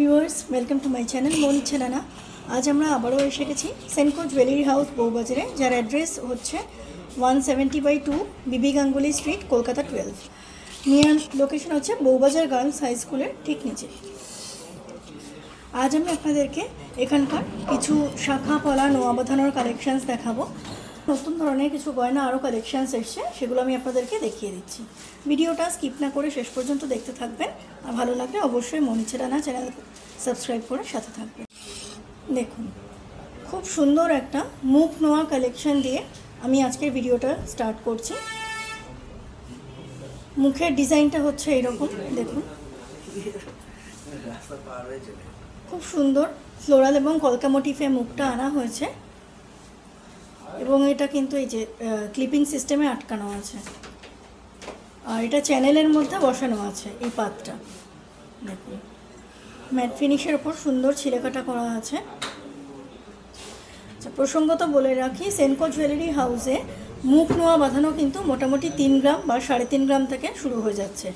Viewers, welcome to my channel মন ইচ্ছে নানা। আজ আমরা আবারও এসে গেছি সেনকো জুয়েলারি হাউস বউবাজারে, যার অ্যাড্রেস হচ্ছে 170/2 বিবি Ganguly street, Kolkata 12। Near location হচ্ছে বউবাজার গার্লস হাই স্কুলের ঠিক নিচে। আজ আমি আপনাদেরকে এখানকার কিছু শাখা পলা নোয়া বাঁধানোর কালেকশানস দেখাবো। নতুন ধরনের কিছু গয়না আরও কালেকশানস এসছে, সেগুলো আমি আপনাদেরকে দেখিয়ে দিচ্ছি। ভিডিওটা স্কিপ না করে শেষ পর্যন্ত দেখতে থাকবেন, আর ভালো লাগলে অবশ্যই মন ইচ্ছে নানা চ্যানেল সাবস্ক্রাইব করে সাথে থাকবেন। দেখুন, খুব সুন্দর একটা মুখ নোয়া কালেকশান দিয়ে আমি আজকের ভিডিওটা স্টার্ট করছি। মুখের ডিজাইনটা হচ্ছে এইরকম, দেখুন খুব সুন্দর ফ্লোরাল এবং কলকা মোটিফে মুখটা আনা হয়েছে, এবং এটা কিন্তু এই যে ক্লিপিং সিস্টেমে আটকানো আছে, আর এটা চ্যানেলের মধ্যে বসানো আছে। এই পাতটা দেখুন, ম্যাট ফিনিশের ওপর সুন্দর ছিলেকাটা করা আছে। আচ্ছা, প্রসঙ্গত বলে রাখি, সেনকো জুয়েলারি হাউসে মুখ নোয়া বাঁধানো কিন্তু মোটামুটি 3 গ্রাম বা 3.5 গ্রাম থেকে শুরু হয়ে যাচ্ছে।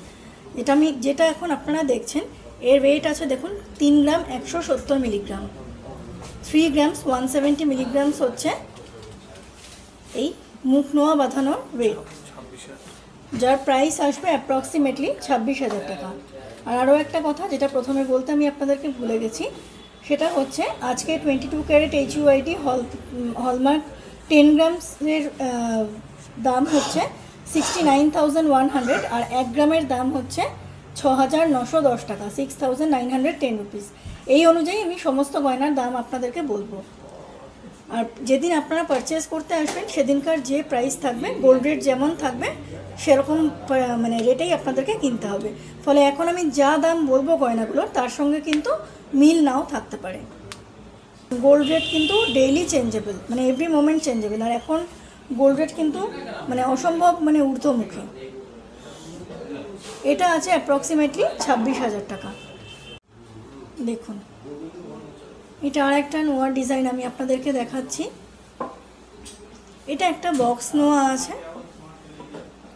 যেটা এখন আপনারা দেখছেন, এর ওয়েট আছে দেখুন 3 গ্রাম 170 মিলিগ্রাম। 3 গ্রামস 170 মিলিগ্রামস হচ্ছে এই মুখ নোয়া বাঁধানোর ওয়েট, যার প্রাইস আসবে অ্যাপ্রক্সিমেটলি 26,000 টাকা। আর আরও একটা কথা যেটা প্রথমে বলতে আমি আপনাদেরকে ভুলে গেছি, সেটা হচ্ছে আজকে 22 ক্যারেট HUID হলমার্ক 10 গ্রামসের দাম হচ্ছে 69,100, আর 1 গ্রামের দাম হচ্ছে 6,910 টাকা, 6,910 রুপিস। এই অনুযায়ী আমি সমস্ত গয়নার দাম আপনাদেরকে বলবো। আর যেদিন আপনারা পারচেস করতে আসবেন সেদিনকার যে প্রাইস থাকবে, গোল্ড রেট যেমন থাকবে সেরকম মানে রেটেই আপনাদেরকে কিনতে হবে। ফলে এখন আমি যা দাম বলবো গয়নাগুলোর, তার সঙ্গে কিন্তু মিল নাও থাকতে পারে। গোল্ড রেট কিন্তু ডেইলি চেঞ্জেবল, মানে এভরি মোমেন্ট চেঞ্জেবল, আর এখন গোল্ড রেট কিন্তু মানে অসম্ভব মানে ঊর্ধ্বমুখী। এটা আছে অ্যাপ্রক্সিমেটলি 26,000 টাকা। দেখুন, এটা আর একটা নোয়ার ডিজাইন আমি আপনাদেরকে দেখাচ্ছি। এটা একটা বক্স নোয়া আছে,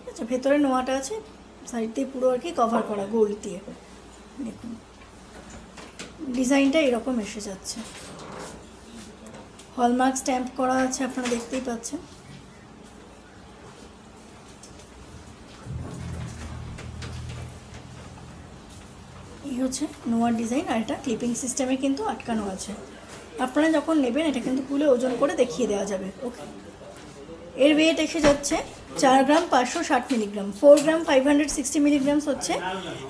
আচ্ছা, ভেতরে নোয়াটা আছে, সাইড দিয়ে পুরো আর কি কভার করা গোল্ড দিয়ে। দেখুন ডিজাইনটা এরকম এসে যাচ্ছে, হলমার্ক স্ট্যাম্প করা আছে, আপনারা দেখতেই পাচ্ছেন। এই হচ্ছে নোয়ার ডিজাইন, আর এটা ক্লিপিং সিস্টেমে কিন্তু আটকানো আছে। আপনারা যখন নেবেন এটা কিন্তু খুলে ওজন করে দেখিয়ে দেওয়া যাবে। ওকে, এর ওয়েট এসে যাচ্ছে 4 গ্রাম 560 মিলিগ্রাম। 4 গ্রাম 560 মিলিগ্রামস হচ্ছে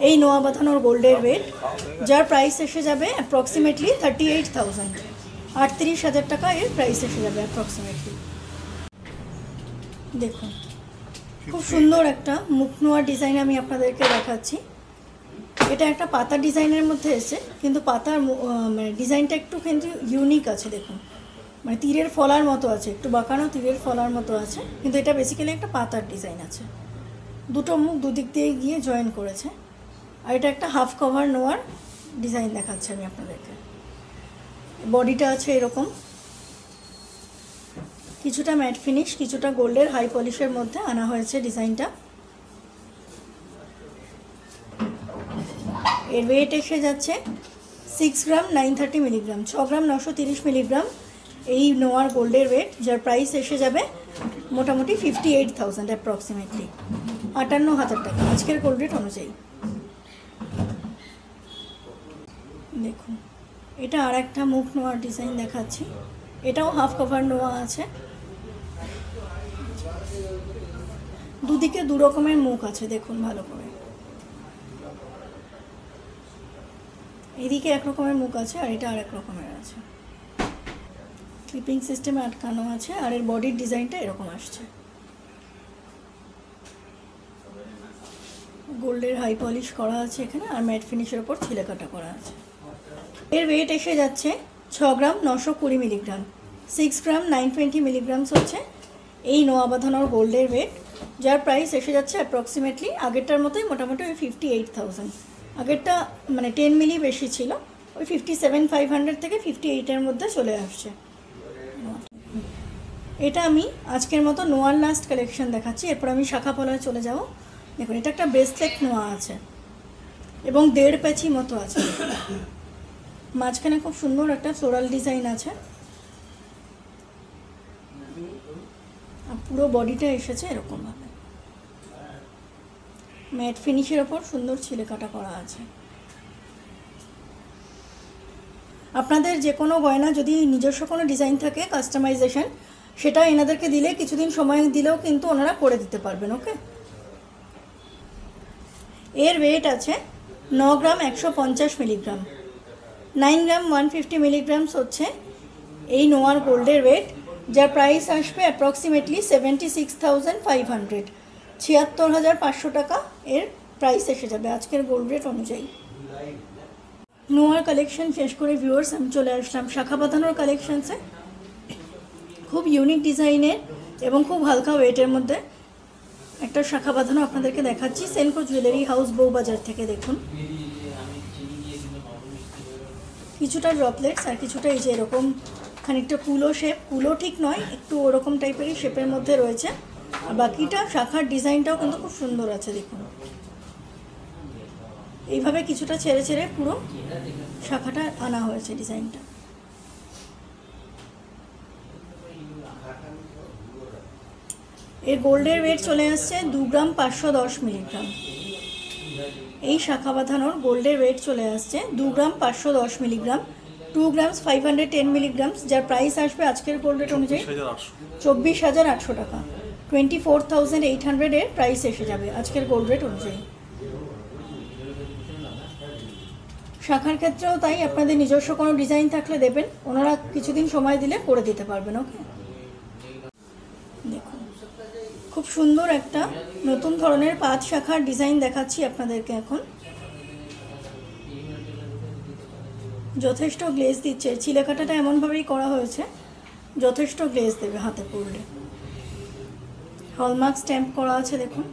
এই নোয়া বাঁধানোর গোল্ডের ওয়েট, যার প্রাইস এসে যাবে অ্যাপ্রক্সিমেটলি 38,000, 38,000 টাকা এর প্রাইস এসে যাবে অ্যাপ্রক্সিমেটলি। দেখুন, খুব সুন্দর একটা মুখ নোয়ার ডিজাইন আমি আপনাদেরকে দেখাচ্ছি। এটা একটা পাতা ডিজাইনের মধ্যে এসেছে, কিন্তু পাতার মানে ডিজাইনটা একটু কিন্তু ইউনিক আছে। দেখুন, মানে তীরের ফলার মতো আছে, একটু বাঁকানো তীরের ফলার মতো আছে, কিন্তু এটা বেসিক্যালি একটা পাতার ডিজাইন আছে। দুটো মুখ দুদিক দিয়ে গিয়ে জয়েন করেছে, আর এটা একটা হাফ কভার নোয়ার ডিজাইন দেখাচ্ছে আমি আপনাদেরকে। বডিটা আছে এরকম, কিছুটা ম্যাট ফিনিশ, কিছুটা গোল্ডের হাই পলিশের মধ্যে আনা হয়েছে ডিজাইনটা। এর ওয়েট এসে যাচ্ছে 6 গ্রাম 930 মিলিগ্রাম, 6 গ্রাম 930 মিলিগ্রাম এই নোয়ার গোল্ডের ওয়েট, যার প্রাইস এসে যাবে মোটামুটি 58,000 অ্যাপ্রক্সিমেটলি, 58,000 টাকা আজকের গোল্ড রেট অনুযায়ী। দেখুন, এটা আর একটা মুখ নোয়ার ডিজাইন দেখাচ্ছি। এটাও হাফ কভার নোয়া আছে, দুদিকে দু রকমের মুখ আছে। দেখুন ভালো করে, এদিকে এক রকমের মুখ আছে, আর এটা আর এক রকমের আছে। ক্লিপিং সিস্টেমে আটকানো আছে, আর এর বডির ডিজাইনটা এরকম আসছে। গোল্ডের হাই পলিশ করা আছে এখানে, আর ম্যাট ফিনিশের ওপর ছিলেকাটা করা আছে। এর ওয়েট এসে যাচ্ছে 6 গ্রাম 920 মিলিগ্রাম, 6 গ্রাম 920 মিলিগ্রামস হচ্ছে এই নোয়া বাঁধানোর গোল্ডের ওয়েট, যার প্রাইস এসে যাচ্ছে অ্যাপ্রক্সিমেটলি আগেরটার মতোই, মোটামুটি ওই 58,000। আগেরটা মানে 10 মিলি বেশি ছিল, ওই 57,500 থেকে 58-এর মধ্যে চলে আসছে। এটা আমি আজকের মতো নোয়ার লাস্ট কালেকশন দেখাচ্ছি, এরপর আমি শাখা পলায় চলে যাব। দেখুন, এটা একটা ব্রেসলেট নোয়া আছে এবং 1.5 প্যাচি মতো আছে। মাঝখানে খুব সুন্দর একটা ফ্লোরাল ডিজাইন আছে, আর পুরো বডিটা এসেছে এরকমভাবে ম্যাট ফিনিশের ওপর সুন্দর ছিলে কাটা করা আছে। আপনাদের যে কোনো গয়না যদি নিজস্ব কোনো ডিজাইন থাকে কাস্টমাইজেশন, সেটা এনাদেরকে দিলে কিছুদিন সময় দিলেও কিন্তু ওনারা করে দিতে পারবেন। ওকে, এর ওয়েট আছে 9 গ্রাম 150 মিলিগ্রাম, 9 গ্রাম 150 মিলিগ্রামস হচ্ছে এই নোয়ার গোল্ডের ওয়েট, যার প্রাইস আসবে অ্যাপ্রক্সিমেটলি 76,500, 76,500 টাকা এর প্রাইস এসে যাবে আজকের গোল্ড রেট অনুযায়ী। নোয়ার কালেকশন শেষ করে ভিউয়ার্স আমি চলে আসলাম শাখা বাঁধানোর কালেকশনসে। খুব ইউনিক ডিজাইনের এবং খুব হালকা ওয়েটের মধ্যে একটা শাখা বাঁধানো আপনাদেরকে দেখাচ্ছি সেনকো জুয়েলারি হাউস বউবাজার থেকে। দেখুন কিছুটা ড্রপলেটস আর কিছুটা এই যে এরকম খানিকটা কুলো শেপ, কুলো ঠিক নয়, একটু ওরকম টাইপেরই শেপের মধ্যে রয়েছে, আর বাকিটা শাখার ডিজাইনটাও কিন্তু খুব সুন্দর আছে। দেখুন এইভাবে কিছুটা ছেড়ে ছেড়ে পুরো শাখাটা আনা হয়েছে ডিজাইনটা। এর গোল্ডের ওয়েট চলে আসছে 2 গ্রাম 510 মিলিগ্রাম। এই শাখা বাঁধানোর গোল্ডের ওয়েট চলে আসছে 2 গ্রাম 510 মিলিগ্রাম, 2 গ্রামস 510 মিলিগ্রামস, যার প্রাইস আসবে আজকের গোল্ড রেট অনুযায়ী 24,800 টাকা, 24,800 এর প্রাইস এসে যাবে আজকের গোল্ড রেট অনুযায়ী। শাখার ক্ষেত্রেও তাই, আপনাদের নিজস্ব কোনো ডিজাইন থাকলে দেবেন, ওনারা কিছুদিন সময় দিলে করে দিতে পারবেন। ওকে, দেখুন খুব সুন্দর একটা নতুন ধরনের 5 শাখার ডিজাইন দেখাচ্ছি আপনাদেরকে এখন। যথেষ্ট গ্লেজ দিচ্ছে, চিলেকাটাটা এমনভাবেই করা হয়েছে যথেষ্ট গ্লেজ দেবে হাতে পরলে। হলমার্ক স্ট্যাম্প করা আছে দেখুন।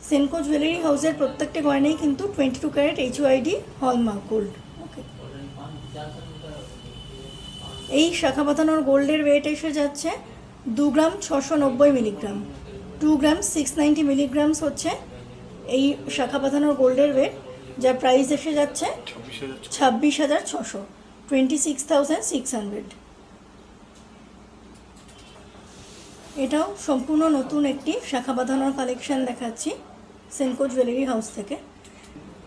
সেনকো জুয়েলারি হাউসের প্রত্যেকটি গয়নাই কিন্তু 22 ক্যারেট HYD হলমার্ক গোল্ড। ওকে, এই শাখা বাঁধানোর গোল্ডের ওয়েট এসে যাচ্ছে 2 গ্রাম 690 মিলিগ্রাম, 2 গ্রাম 690 মিলিগ্রামস হচ্ছে এই শাখা বাঁধানোর গোল্ডের ওয়েট, যার প্রাইস এসে যাচ্ছে 26,600, 26,600। এটাও সম্পূর্ণ নতুন একটি শাখা বাঁধানোর কালেকশন দেখাচ্ছি সেনকো জুয়েলারি হাউস থেকে।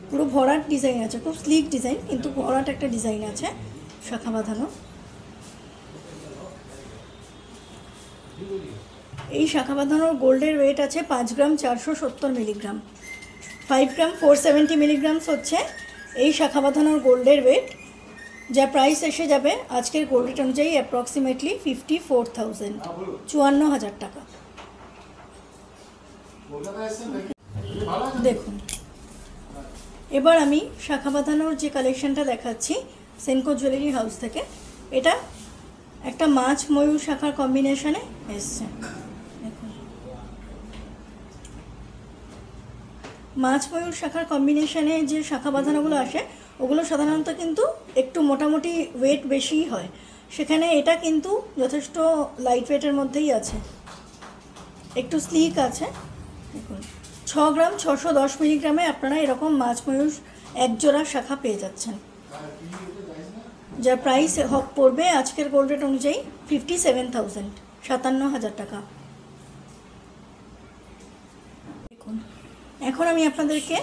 পুরো ভরাট ডিজাইন আছে, খুব স্লিক ডিজাইন কিন্তু ভরাট একটা ডিজাইন আছে শাখা বাঁধানো। এই শাখা বাঁধানোর গোল্ডের ওয়েট আছে 5 গ্রাম 470 মিলিগ্রাম, 5 গ্রাম 470 মিলিগ্রামস হচ্ছে এই শাখা বাঁধানোর গোল্ডের ওয়েট, যা প্রাইস এসে যাবে আজকের গোল্ড রেট অনুযায়ী অ্যাপ্রক্সিমেটলি 54,000, 54,000 টাকা। দেখুন এবার আমি শাখা বাঁধানোর যে কালেকশনটা দেখাচ্ছি সেনকো জুয়েলারি হাউস থেকে, এটা একটা মাছ ময়ূর শাখার কম্বিনেশনে এসছে। দেখুন মাছ ময়ূর শাখার কম্বিনেশনে যে শাখা বাঁধানোগুলো আসে ওগুলো সাধারণত কিন্তু একটু মোটামুটি ওয়েট বেশিই হয়, সেখানে এটা কিন্তু যথেষ্ট লাইট ওয়েটের মধ্যেই আছে, একটু স্লিক আছে। দেখুন 6 গ্রাম 610 মিলিগ্রামে আপনারা এরকম মাছ ময়ূর একজোড়া শাখা পেয়ে যাচ্ছেন, যার প্রাইস পড়বে আজকের গোল্ড রেট অনুযায়ী 57,000, 57,000 টাকা। দেখুন এখন আমি আপনাদেরকে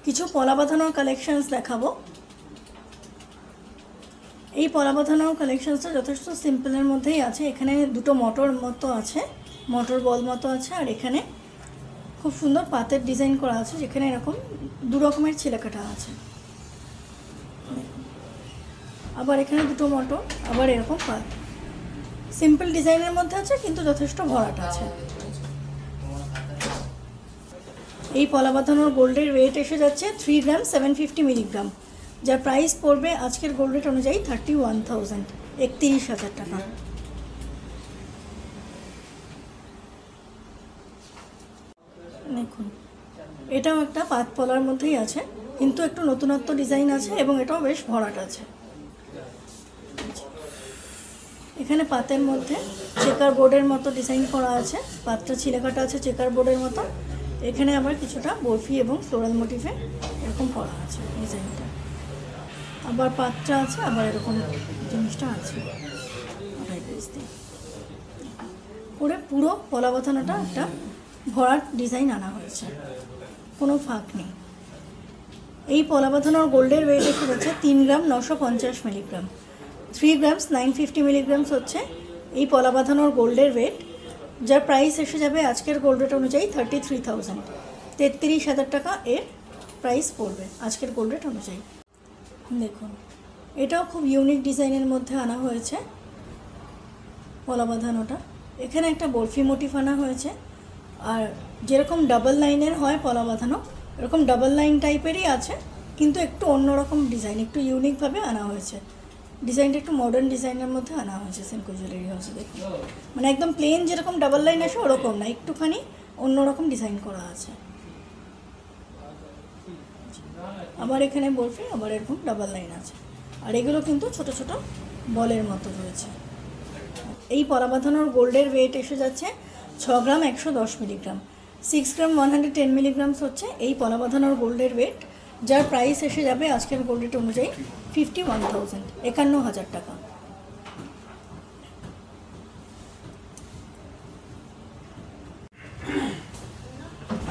কিছু পলা বাঁধানোর কালেকশনস দেখাবো। এই পলা বাঁধানোর কালেকশনসটা যথেষ্ট সিম্পলের মধ্যেই আছে। এখানে দুটো মোটর মতো আছে, মোটর বল মতো আছে, আর এখানে খুব সুন্দর পাতের ডিজাইন করা আছে, যেখানে এরকম 2 রকমের ছিলেকাটা আছে। আবার এখানে দুটো মোটর, আবার এরকম পাত, সিম্পল ডিজাইনের মধ্যে আছে কিন্তু যথেষ্ট ভরাট আছে। এই পলা বাঁধানোর গোল্ডের ওয়েট এসে যাচ্ছে 3 গ্রাম 750 মিলিগ্রাম, যার প্রাইস পড়বে আজকের গোল্ড রেট অনুযায়ী 31,000, 31,000 টাকা। দেখুন এটাও একটা পাত পলার মধ্যেই আছে কিন্তু একটু নতুনত্ব ডিজাইন আছে এবং এটাও বেশ ভরাট আছে। এখানে পাতের মধ্যে চেকার বোর্ডের মতো ডিজাইন করা আছে, পাতটা ছিলেকাটা আছে চেকার বোর্ডের মতো। এখানে আবার কিছুটা বরফি এবং ফ্লোরাল মোটিভে এরকম করা আছে ডিজাইনটা। আবার পাতটা আছে, আবার এরকম জিনিসটা আছে করে পুরো পলা বাঁধানোটা একটা ভরাট ডিজাইন আনা হয়েছে, কোনো ফাঁক নেই। এই পলা বাঁধানোর গোল্ডের ওয়েট এসে যাচ্ছে 3 গ্রাম 950 মিলিগ্রাম। 3 গ্রামস 950 মিলিগ্রামস হচ্ছে এই পলা বাঁধানোর গোল্ডের ওয়েট, যার প্রাইস এসে যাবে আজকের গোল্ড রেট অনুযায়ী 33,000, 33,000 টাকা এর প্রাইস পড়বে আজকের গোল্ড রেট অনুযায়ী। দেখুন এটাও খুব ইউনিক ডিজাইনের মধ্যে আনা হয়েছে পলা বাঁধানোটা। এখানে একটা বরফি মোটিফ আনা হয়েছে, আর যেরকম ডাবল লাইনের হয় পলা বাঁধানো এরকম ডাবল লাইন টাইপেরই আছে, কিন্তু একটু অন্যরকম ডিজাইন, একটু ইউনিকভাবে আনা হয়েছে। ডিজাইনটা একটু মডার্ন ডিজাইনের মধ্যে আনা হয়েছে সেনকো জুয়েলারি হাউসে। দেখুন মানে একদম প্লেন যেরকম ডাবল লাইন আসে ওরকম না, একটুখানি অন্যরকম ডিজাইন করা আছে। আবার এখানে বরফি, আবার এরকম ডাবল লাইন আছে, আর এগুলো কিন্তু ছোট ছোট বলের মতো রয়েছে। এই পলা বাঁধানোর গোল্ডের ওয়েট এসে যাচ্ছে 6 গ্রাম 110 মিলিগ্রাম। 6 গ্রাম 110 মিলিগ্রামস হচ্ছে এই পলা বাঁধানোর গোল্ডের ওয়েট, যার প্রাইস এসে যাবে আজকের গোল্ড রেট অনুযায়ী 51,000, 51,000 টাকা।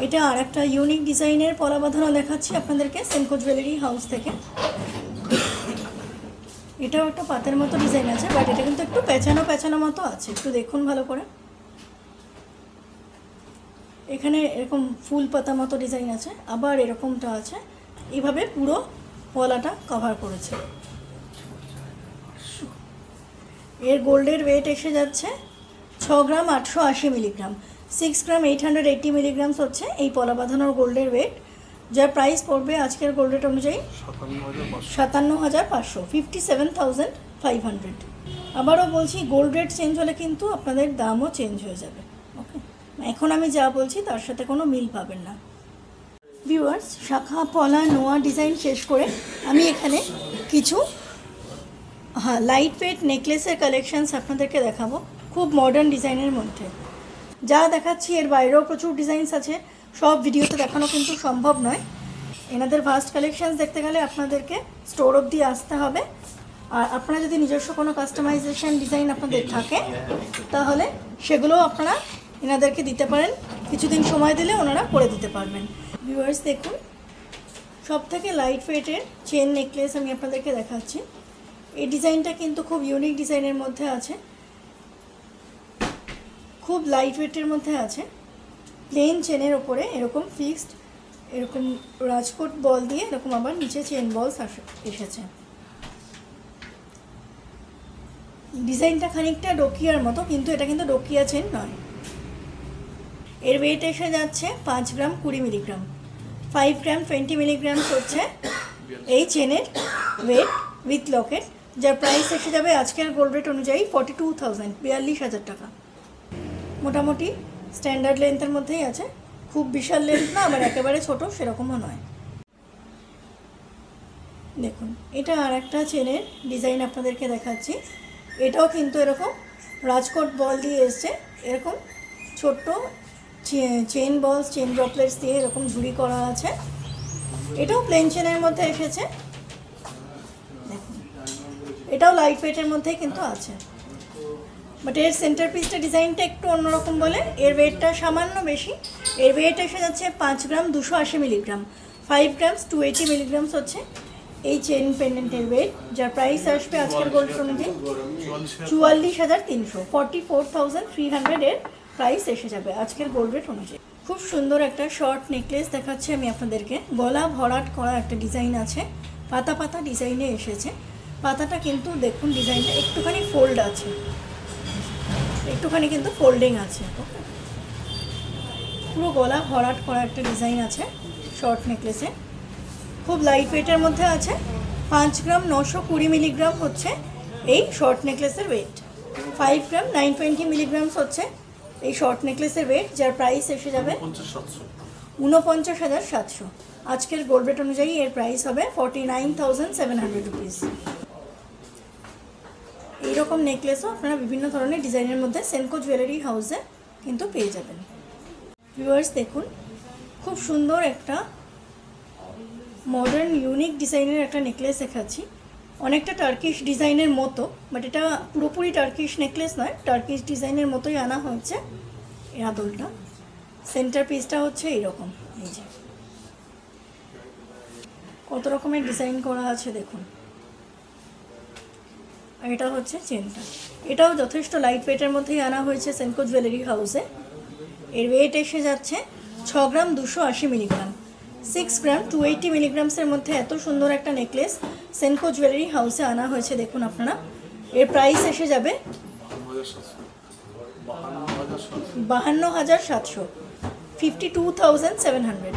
এটা আর একটা ইউনিক ডিজাইনের পলা বাঁধানো দেখাচ্ছি আপনাদেরকে সেনকো জুয়েলারি হাউস থেকে। এটাও একটা পাতের মতো ডিজাইন আছে, বাট এটা কিন্তু একটু পেঁচানো পেঁচানো মতো আছে, একটু দেখুন ভালো করে। এখানে এরকম ফুল পাতা মতো ডিজাইন আছে, আবার এরকমটা আছে, এইভাবে পুরো পলাটা কভার করেছে। এর গোল্ডের ওয়েট এসে যাচ্ছে 6 গ্রাম 880 মিলিগ্রাম। 6 গ্রাম 880 মিলিগ্রামস হচ্ছে এই পলা বাঁধানোর গোল্ডের ওয়েট, যার প্রাইস পড়বে আজকের গোল্ড রেট অনুযায়ী 57,500, 57,500। আবারও বলছি গোল্ড রেট চেঞ্জ হলে কিন্তু আপনাদের দামও চেঞ্জ হয়ে যাবে। ওকে, এখন আমি যা বলছি তার সাথে কোনো মিল পাবেন না। ভিউয়ার্স, শাখা পলা নোয়া ডিজাইন শেষ করে আমি এখানে কিছু লাইট ওয়েট নেকলেসের কালেকশানস আপনাদেরকে দেখাবো, খুব মডার্ন ডিজাইনের মধ্যে। যা দেখাচ্ছি এর বাইরেও প্রচুর ডিজাইনস আছে, সব ভিডিওতে দেখানো কিন্তু সম্ভব নয়। এনাদের ভাস্ট কালেকশানস দেখতে গেলে আপনাদেরকে স্টোর অবধি আসতে হবে, আর আপনারা যদি নিজস্ব কোনো কাস্টমাইজেশন ডিজাইন আপনাদের থাকে তাহলে সেগুলোও আপনারা এনাদেরকে দিতে পারেন, কিছুদিন সময় দিলে ওনারা করে দিতে পারবেন। ভিউয়ার্স দেখুন, সব থেকে লাইট ওয়েটের চেন নেকলেস আমি আপনাদেরকে দেখাচ্ছি। এই ডিজাইনটা কিন্তু খুব ইউনিক ডিজাইনের মধ্যে আছে, খুব লাইট ওয়েটের মধ্যে আছে। প্লেন চেনের ওপরে এরকম ফিক্সড এরকম রাজকোট বল দিয়ে এরকম আবার নিচে চেন বলস এসেছে। ডিজাইনটা খানিকটা ডোকিয়ার মতো, কিন্তু এটা কিন্তু ডোকিয়া চেন নয়। এর ওয়েট এসে যাচ্ছে 5 গ্রাম 20 মিলিগ্রাম। 5 গ্রাম 20 মিলিগ্রাম হচ্ছে এই চেনের ওয়েট উইথ লকেট, যার প্রাইস এসে যাবে আজকের গোল্ড রেট অনুযায়ী 42,000, 42,000 টাকা। মোটামুটি স্ট্যান্ডার্ড লেন্থের মধ্যেই আছে, খুব বিশাল লেন্থ না, আবার একেবারে ছোট সেরকমও নয়। দেখুন এটা আর একটা চেনের ডিজাইন আপনাদেরকে দেখাচ্ছি। এটাও কিন্তু এরকম রাজকোট বল দিয়ে এসছে, এরকম ছোট্ট চেন বলস চেন ড্রপলেটস দিয়ে এরকম ঝুড়ি করা আছে। এটাও প্লেন চেনের মধ্যে এসেছে। দেখুন এটাও লাইট ওয়েটের মধ্যেই কিন্তু আছে, বাট এর সেন্টার পিসটা ডিজাইনটা একটু অন্যরকম বলে এর ওয়েটটা সামান্য বেশি। এর ওয়েট এসে যাচ্ছে 5 গ্রাম 280 মিলিগ্রাম। 5 গ্রামস 280 মিলিগ্রামস হচ্ছে এই চেন পেন্ডেন্টের ওয়েট, যার প্রাইস আসবে আজকের গোল্ড অনুযায়ী 44,300, 44,300 এর প্রাইস এসে যাবে আজকের গোল্ড রেট অনুযায়ী। খুব সুন্দর একটা শর্ট নেকলেস দেখাচ্ছি আমি আপনাদেরকে। গলা ভরাট করা একটা ডিজাইন আছে, পাতা পাতা ডিজাইনে এসেছে। পাতাটা কিন্তু দেখুন ডিজাইনটা একটুখানি ফোল্ড আছে, একটুখানি কিন্তু ফোল্ডিং আছে। ওকে, পুরো গলা ভরাট করা একটা ডিজাইন আছে শর্ট নেকলেসে, খুব লাইট ওয়েটের মধ্যে আছে। 5 গ্রাম 920 মিলিগ্রাম হচ্ছে এই শর্ট নেকলেসের ওয়েট। 5 গ্রাম 920 মিলিগ্রামস হচ্ছে এই শর্ট নেকলেসের ওয়েট, যার প্রাইস এসে যাবে 49,700। আজকের গোল্ড রেট অনুযায়ী এর প্রাইস হবে 49,700 রুপিস। এইরকম নেকলেসও আপনারা বিভিন্ন ধরনের ডিজাইনের মধ্যে সেনকো জুয়েলারি হাউসে কিন্তু পেয়ে যাবেন। ভিউয়ার্স দেখুন, খুব সুন্দর একটা মডার্ন ইউনিক ডিজাইনের একটা নেকলেস দেখাচ্ছি। অনেকটা টার্কিশ ডিজাইনের মতো, বাট এটা পুরোপুরি টার্কিশ নেকলেস নয়, টার্কিশ ডিজাইনের মতোই আনা হয়েছে এই আদলটা। সেন্টার পিসটা হচ্ছে এইরকম, এই যে কত রকমের ডিজাইন করা আছে দেখুন। আর এটা হচ্ছে চেনটা, এটাও যথেষ্ট লাইট ওয়েটের মধ্যেই আনা হয়েছে সেনকো জুয়েলারি হাউসে। এর ওয়েট এসে যাচ্ছে 6 গ্রাম 280 মিলিগ্রাম। 6 গ্রাম 280 মিলিগ্রামসের মধ্যে এত সুন্দর একটা নেকলেস সেনকো জুয়েলারি হাউসে আনা হয়েছে দেখুন আপনারা। এর প্রাইস এসে যাবে 52,700, 52,700,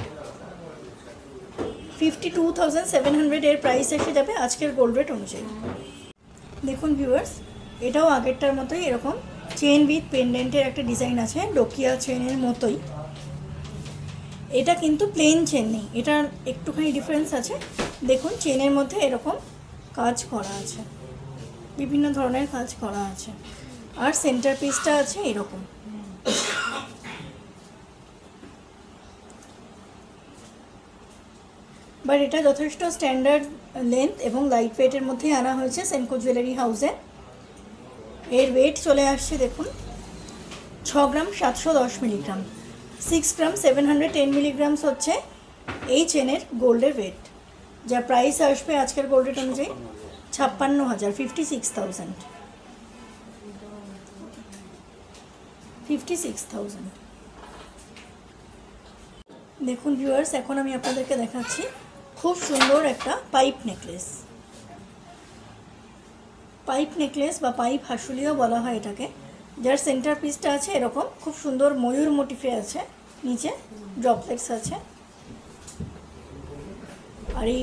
52,700 এর প্রাইস এসে যাবে আজকের গোল্ড রেট অনুযায়ী। দেখুন ভিউয়ার্স, এটাও আগেরটার মতোই এরকম চেন উইথ পেন্ডেন্টের একটা ডিজাইন আছে, ডোকিয়া চেনের মতোই। এটা কিন্তু প্লেন চেন নেই, এটার একটুখানি ডিফারেন্স আছে। দেখুন চেনের মধ্যে এরকম কাজ করা আছে, বিভিন্ন ধরনের কাজ করা আছে। আর সেন্টার পিসটা আছে এরকম। বাট এটা যথেষ্ট স্ট্যান্ডার্ড লেন্থ এবং লাইট ওয়েটের মধ্যেই আনা হয়েছে সেনকো জুয়েলারি হাউসে। এর ওয়েট চলে আসছে দেখুন 6 গ্রাম 710 মিলিগ্রাম। 6 গ্রাম 710 মিলিগ্রামস হচ্ছে এই চেনের গোল্ডের ওয়েট, যার প্রাইস আসবে আজকের গোল্ড রেট অনুযায়ী 56,000, 56,000, 56,000। দেখুন ভিউয়ার্স, এখন আমি আপনাদেরকে দেখাচ্ছি খুব সুন্দর একটা পাইপ নেকলেস। পাইপ নেকলেস বা পাইপ হাসুলিও বলা হয় এটাকে, যার সেন্টার পিসটা আছে এরকম খুব সুন্দর ময়ূর মোটিফে আছে, নিচে ড্রপলেটস আছে। আর এই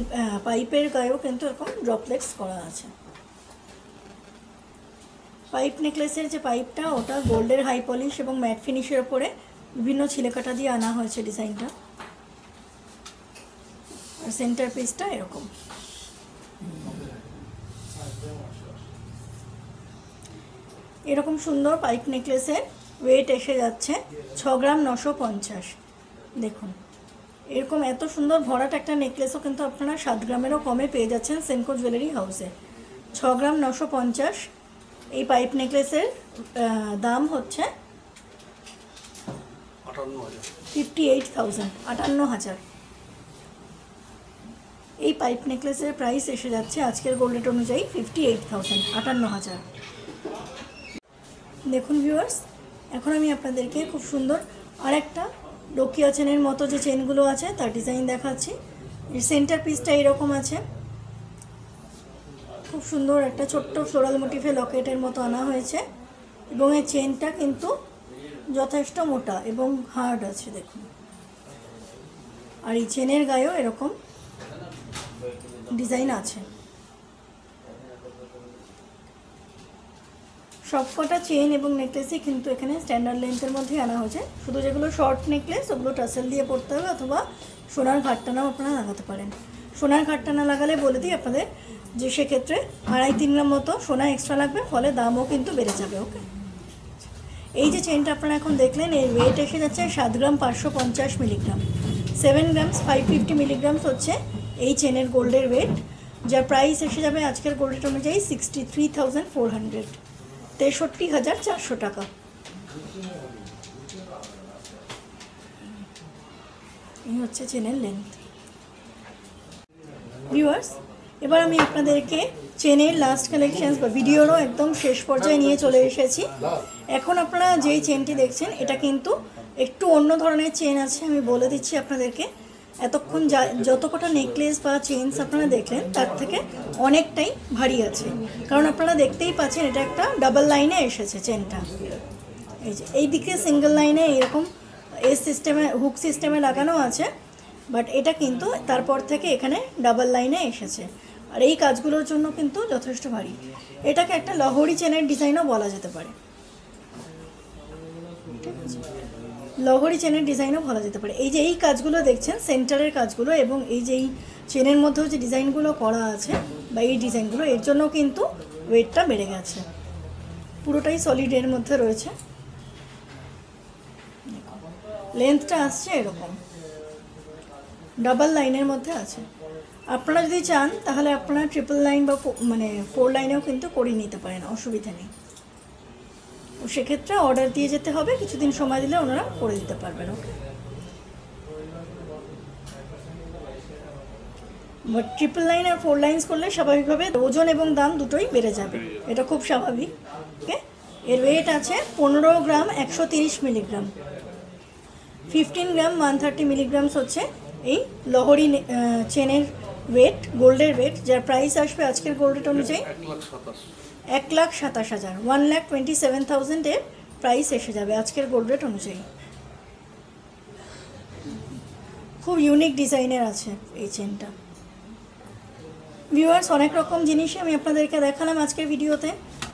পাইপের গায়েও কিন্তু এরকম ড্রপলেটস করা আছে। পাইপ নেকলেসের যে পাইপটা ওটা গোল্ডের হাই পলিশ এবং ম্যাট ফিনিশের ওপরে বিভিন্ন ছিলেকাটা দিয়ে আনা হয়েছে ডিজাইনটা। আর সেন্টার পিসটা এরকম। এরকম সুন্দর পাইপ নেকলেসের ওয়েট এসে যাচ্ছে 6 গ্রাম 950। দেখুন এরকম এত সুন্দর ভরাট একটা নেকলেসও কিন্তু আপনারা 7 গ্রামেরও কমে পেয়ে যাচ্ছেন সেনকো জুয়েলারি হাউসে। 6 গ্রাম 950 এই পাইপ নেকলেসের দাম হচ্ছে 58,000, 58,000। এই পাইপ নেকলেসের প্রাইস এসে যাচ্ছে আজকের গোল্ড রেট অনুযায়ী 58,000, 58,000। দেখুন ভিউয়ার্স, এখন আমি আপনাদেরকে খুব সুন্দর আরেকটা ডোকিয়া চেনের মতো যে চেনগুলো আছে তার ডিজাইন দেখাচ্ছি। এর সেন্টার পিসটা এরকম আছে, খুব সুন্দর একটা ছোট্ট ফ্লোরাল মোটিফে লকেটের মতো আনা হয়েছে এবং এই চেনটা কিন্তু যথেষ্ট মোটা এবং হার্ড আছে দেখুন। আর এই চেনের গায়েও এরকম ডিজাইন আছে। সবকটা চেন এবং নেকলেসই কিন্তু এখানে স্ট্যান্ডার্ড লেন্থের মধ্যেই আনা হয়েছে। শুধু যেগুলো শর্ট নেকলেস ওগুলো টাসেল দিয়ে পড়তে হবে, অথবা সোনার ঘাটটানাও আপনারা লাগাতে পারেন। সোনার ঘাটটানা লাগালে বলে দিই আপনাদের যে সেক্ষেত্রে 2.5-3 গ্রাম মতো সোনা এক্সট্রা লাগবে, ফলে দামও কিন্তু বেড়ে যাবে। ওকে, এই যে চেনটা আপনারা এখন দেখলেন এর ওয়েট এসে যাচ্ছে 7 গ্রাম 550 মিলিগ্রাম। 7 গ্রামস 550 মিলিগ্রামস হচ্ছে এই চেনের গোল্ডের ওয়েট, যার প্রাইস এসে যাবে আজকের গোল্ড রেট অনুযায়ী 63,400, 63,400 টাকা। এই হচ্ছে চেনের লেন্থ। ভিউয়ার্স, এবার আমি আপনাদেরকে চেনের লাস্ট কালেকশনস বা ভিডিওরও একদম শেষ পর্যায়ে নিয়ে চলে এসেছি। এখন আপনারা যেই চেনটি দেখছেন এটা কিন্তু একটু অন্য ধরনের চেন আছে, আমি বলে দিচ্ছি আপনাদেরকে। এতক্ষণ যত কটা নেকলেস বা চেনস আপনারা দেখলেন তার থেকে অনেকটাই ভারী আছে, কারণ আপনারা দেখতেই পাচ্ছেন এটা একটা ডাবল লাইনে এসেছে চেনটা। এই যে এই দিকে সিঙ্গেল লাইনে এরকম এস সিস্টেমে হুক সিস্টেমে লাগানো আছে, বাট এটা কিন্তু তারপর থেকে এখানে ডাবল লাইনে এসেছে। আর এই কাজগুলোর জন্য কিন্তু যথেষ্ট ভারী। এটাকে একটা লহরি চেনের ডিজাইনও বলা যেতে পারে, লহরি চেনের ডিজাইনও বলা যেতে পারে। এই যে এই কাজগুলো দেখছেন সেন্টারের কাজগুলো, এবং এই যে এই চেনের মধ্যেও যে ডিজাইনগুলো করা আছে বা এই ডিজাইনগুলো, এর জন্য কিন্তু ওয়েটটা বেড়ে গেছে। পুরোটাই সলিডের মধ্যে রয়েছে। লেন্থটা আসছে এরকম, ডাবল লাইনের মধ্যে আছে। আপনারা যদি চান তাহলে আপনারা ট্রিপল লাইন বা মানে 4 লাইনেও কিন্তু করিয়ে নিতে পারেন, অসুবিধা নেই। ও সেক্ষেত্রে অর্ডার দিয়ে যেতে হবে, কিছুদিন সময় দিলে ওনারা করে দিতে পারবেন। ওকে, বাট ট্রিপল লাইন আর 4 লাইন্স করলে স্বাভাবিকভাবে ওজন এবং দাম দুটোই বেড়ে যাবে, এটা খুব স্বাভাবিক। ওকে, এর ওয়েট আছে 15 গ্রাম 130 মিলিগ্রাম, 15 গ্রাম 130 মিলিগ্রামস হচ্ছে এই লহরি চেনের ওয়েট, গোল্ডের ওয়েট, যার প্রাইস আসবে আজকের গোল্ড রেট অনুযায়ী 1,27,000, 1,27,000 এর প্রাইস এসে যাবে আজকের গোল্ড রেট অনুযায়ী। খুব ইউনিক ডিজাইনের আছে এই চেনটা। ভিউয়ার্স, অনেক রকম জিনিসই আমি আপনাদেরকে দেখালাম আজকের ভিডিওতে।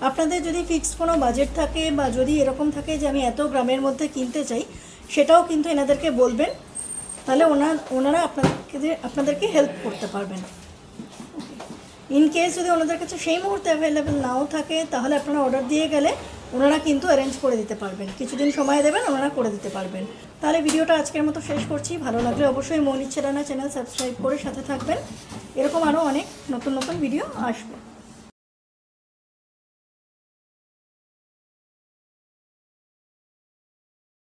আপনাদের যদি ফিক্সড কোনো বাজেট থাকে বা যদি এরকম থাকে যে আমি এত গ্রামের মধ্যে কিনতে চাই, সেটাও কিন্তু এনাদেরকে বলবেন, তাহলে ওনারা আপনাদেরকে হেল্প করতে পারবেন। ইন কেস যদি ওনাদের কাছে সেই মুহূর্তে অ্যাভেলেবেল নাও থাকে, তাহলে আপনারা অর্ডার দিয়ে গেলে ওনারা কিন্তু অ্যারেঞ্জ করে দিতে পারবেন, কিছুদিন সময় দেবেন, ওনারা করে দিতে পারবেন। তাহলে ভিডিওটা আজকের মতো শেষ করছি। ভালো লাগলে অবশ্যই মৌনিচ্ছেরানা চ্যানেল সাবস্ক্রাইব করে সাথে থাকবেন, এরকম আরও অনেক নতুন নতুন ভিডিও আসবে।